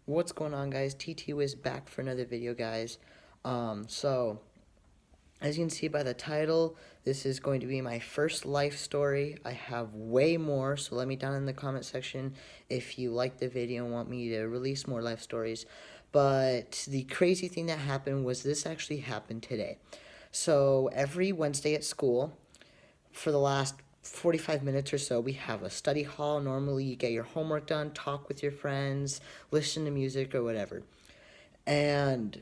What's going on, guys? TT Wiz back for another video, guys. So as you can see by the title, this is going to be my first life story. I have way more, so let me down in the comment section if you like the video and want me to release more life stories. But the crazy thing that happened was this actually happened today. So every Wednesday at school, for the last 45 minutes or so, we have a study hall. Normally, you get your homework done, talk with your friends, listen to music or whatever. And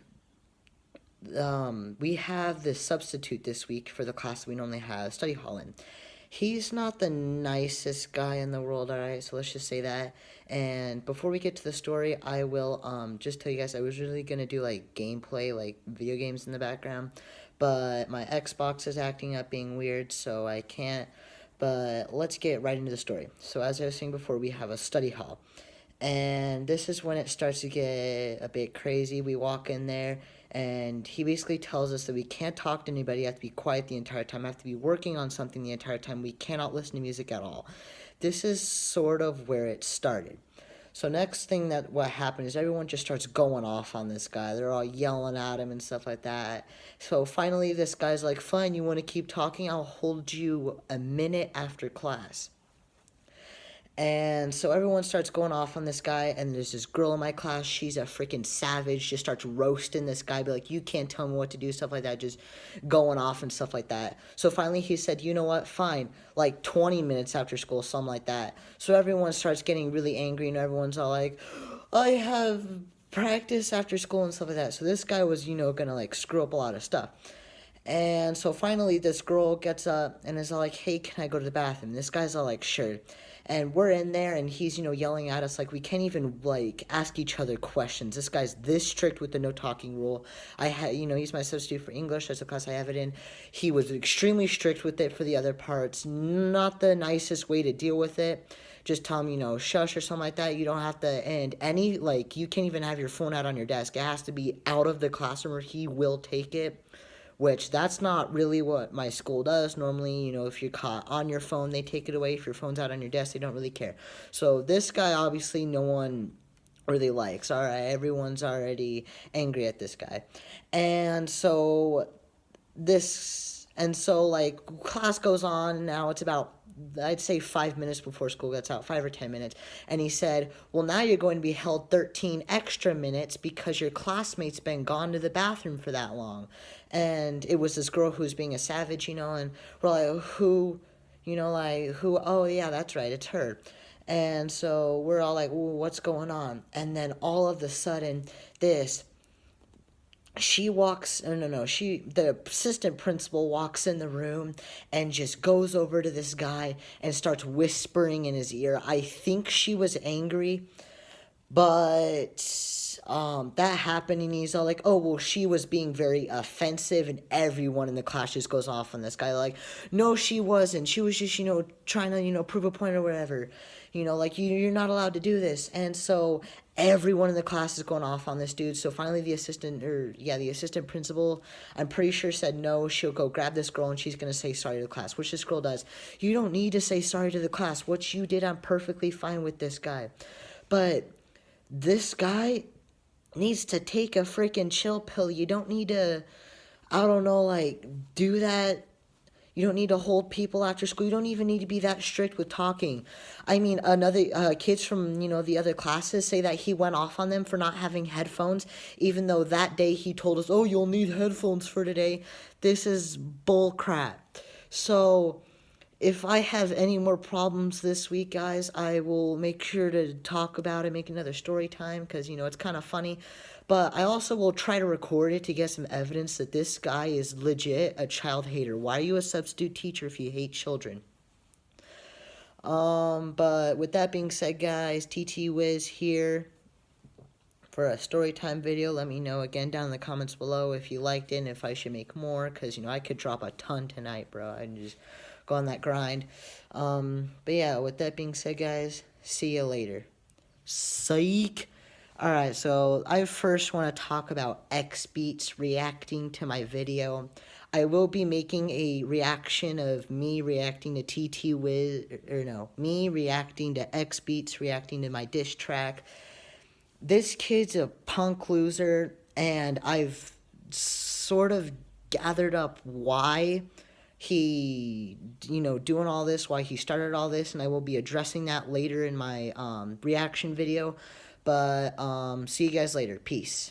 we have this substitute this week for the class we normally have study hall in. He's not the nicest guy in the world, alright? So let's just say that. And before we get to the story, I will just tell you guys I was really gonna do like gameplay, like video games in the background, but my Xbox is acting up, being weird, so I can't. But let's get right into the story. So as I was saying before, we have a study hall. And this is when it starts to get a bit crazy. We walk in there, and he basically tells us that we can't talk to anybody, have to be quiet the entire time, have to be working on something the entire time, we cannot listen to music at all. This is sort of where it started. So next thing that what happened is everyone just starts going off on this guy. They're all yelling at him and stuff like that. So finally this guy's like, fine, you want to keep talking? I'll hold you a minute after class. And so everyone starts going off on this guy, and there's this girl in my class. She's a freaking savage. Just starts roasting this guy, be like, "You can't tell me what to do," stuff like that. Just going off and stuff like that. So finally, he said, "You know what? Fine." Like 20 minutes after school, something like that. So everyone starts getting really angry, and everyone's all like, "I have practice after school," and stuff like that. So this guy was, gonna like screw up a lot of stuff. And so finally, this girl gets up and is all like, "Hey, can I go to the bathroom?" This guy's all like, "Sure." And we're in there, and he's, yelling at us like we can't even, like, ask each other questions. This guy's this strict with the no talking rule. He's my substitute for English. That's the class I have it in. He was extremely strict with it for the other parts. Not the nicest way to deal with it. Just tell him, shush or something like that. You don't have to, and you can't even have your phone out on your desk. It has to be out of the classroom, or he will take it, which that's not really what my school does. Normally, if you're caught on your phone, they take it away. If your phone's out on your desk, they don't really care. So this guy, obviously, no one really likes. All right, everyone's already angry at this guy. And so like, class goes on. Now it's about, I'd say, 5 minutes before school gets out, 5 or 10 minutes. And he said, "Well, now you're going to be held 13 extra minutes because your classmate's been gone to the bathroom for that long." And it was this girl who was being a savage, and we're like, who? Oh, yeah, that's right, it's her. And so we're all like, "Ooh, what's going on?" And then all of a sudden, this she walks no, the assistant principal walks in the room and just goes over to this guy and starts whispering in his ear. I think she was angry, but that happened, and he's all like, "Oh, well, she was being very offensive," and everyone in the class just goes off on this guy like, "No, she wasn't. She was just, trying to, prove a point or whatever. Like, you're not allowed to do this." And so everyone in the class is going off on this dude. So finally the assistant principal, I'm pretty sure, said no, she'll go grab this girl and she's going to say sorry to the class, which this girl does. You don't need to say sorry to the class. What you did, I'm perfectly fine with this guy. But this guy needs to take a freaking chill pill. You don't need to, I don't know, like, do that. You don't need to hold people after school. You don't even need to be that strict with talking. I mean, another kids from, the other classes say that he went off on them for not having headphones, even though that day he told us, "Oh, you'll need headphones for today." This is bull crap. So if I have any more problems this week, guys, I will make sure to talk about it, make another story time, because, it's kind of funny. But I also will try to record it to get some evidence that this guy is legit a child hater. Why are you a substitute teacher if you hate children? But with that being said, guys, TT Wiz here for a story time video. Let me know again down in the comments below if you liked it and if I should make more, because, I could drop a ton tonight, bro. I just go on that grind. But yeah, with that being said, guys, see you later. Psych. Alright, so I first want to talk about XBeats reacting to my video. I will be making a reaction of me reacting to TT Wiz, me reacting to XBeats reacting to my diss track. this kid's a punk loser, and I've sort of gathered up why he, doing all this, why he started all this, and I will be addressing that later in my reaction video. But see you guys later. Peace.